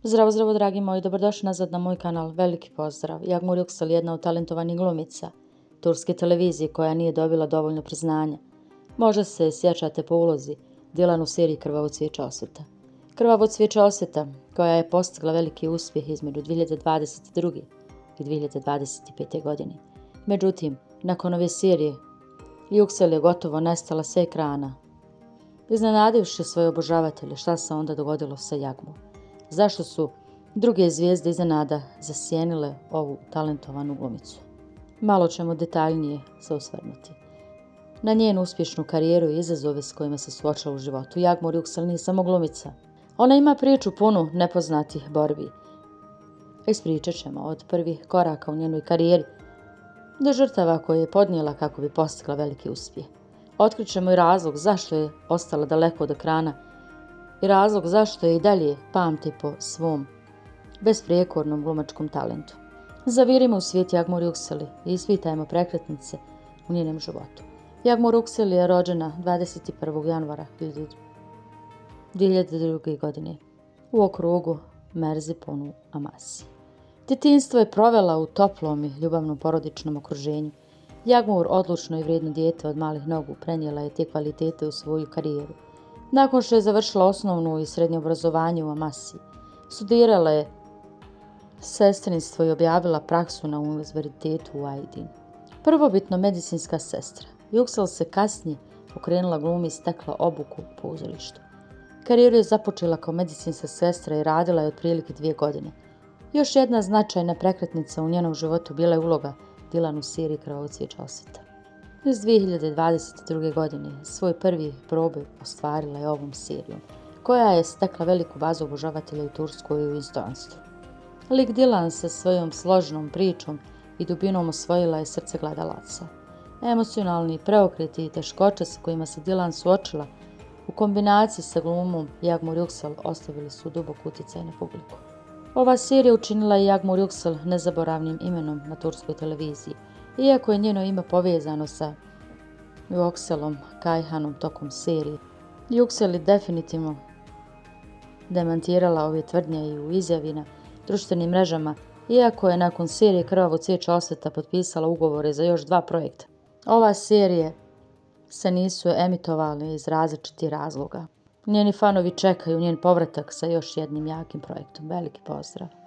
Zdravo, zdravo, dragi moji, dobrodošli nazad na moj kanal. Veliki pozdrav. Yağmur Yüksel, jedna od talentovanih glumica turske televizije koja nije dobila dovoljno priznanja. Možda se sjećate po ulozi Dilan u seriji Krvavo cvijeće osveta. Krvavo cvijeće osveta koja je postigla veliki uspjeh između 2022. i 2025. godine. Međutim, nakon ove serije, Yüksel je gotovo nestala sa ekrana. Iznenadivši svoje obožavatelje, šta se onda dogodilo sa Yağmur? Zašto su druge zvijezde iznenada zasjenile ovu talentovanu glumicu? Malo ćemo detaljnije se osvrnuti na njenu uspješnu karijeru i izazove s kojima se suočila u životu. Yağmur Yüksel nije samo glumica. Ona ima priču punu nepoznatih borbi. Ispričat ćemo od prvih koraka u njenoj karijeri do žrtava koje je podnijela kako bi postigla veliki uspjeh. Otkrit ćemo i razlog zašto je ostala daleko od ekrana i razlog zašto je i dalje pamti po svom besprijekornom glumačkom talentu. Zavirimo u svijet Yağmur Yüksel i ispitajmo prekretnice u njenom životu. Yağmur Yüksel je rođena 21. januara 2002. godine u okrugu Merziponu, Amasi. Djetinjstvo je provela u toplom i ljubavnom porodičnom okruženju. Yağmur, odlučno i vrijedno dijete od malih nogu, prenijela je te kvalitete u svoju karijeru. Nakon što je završila osnovno i srednje obrazovanje u Amasi, studirala je sestrinstvo i objavila praksu na univerzitetu u Aydin. Prvobitno medicinska sestra, Yüksel se kasnije pokrenula glumi i stekla obuku u pozorištu. Karijeru je započela kao medicinska sestra i radila je otprilike 2 godine. Još jedna značajna prekretnica u njenom životu bila je uloga Dilan u seriji Krvavo cvijeće osveta. Iz 2022. godine svoj prvi proboj ostvarila je ovom serijom, koja je stekla veliku bazu obožavatelja u Turskoj i u inostranstvu. Lik Dilan sa svojom složenom pričom i dubinom osvojila je srce gledalaca. Emocionalni preokreti i teškoće sa kojima se Dilan suočila u kombinaciji sa glumom Yağmur Yüksel ostavili su dubok utjecaj na publiku. Ova serija učinila je Yağmur Yüksel nezaboravnim imenom na turskoj televiziji, iako je njeno ime povezano sa Yükselom Kayhan'om tokom serije. Yüksel je definitivno demantirala ove tvrdnje i u izjavi na društvenim mrežama, iako je nakon serije Krvavo cvijeće osveta potpisala ugovore za još 2 projekta. Ova serije se nisu emitovale iz različitih razloga. Njeni fanovi čekaju njen povratak sa još jednim jakim projektom. Veliki pozdrav!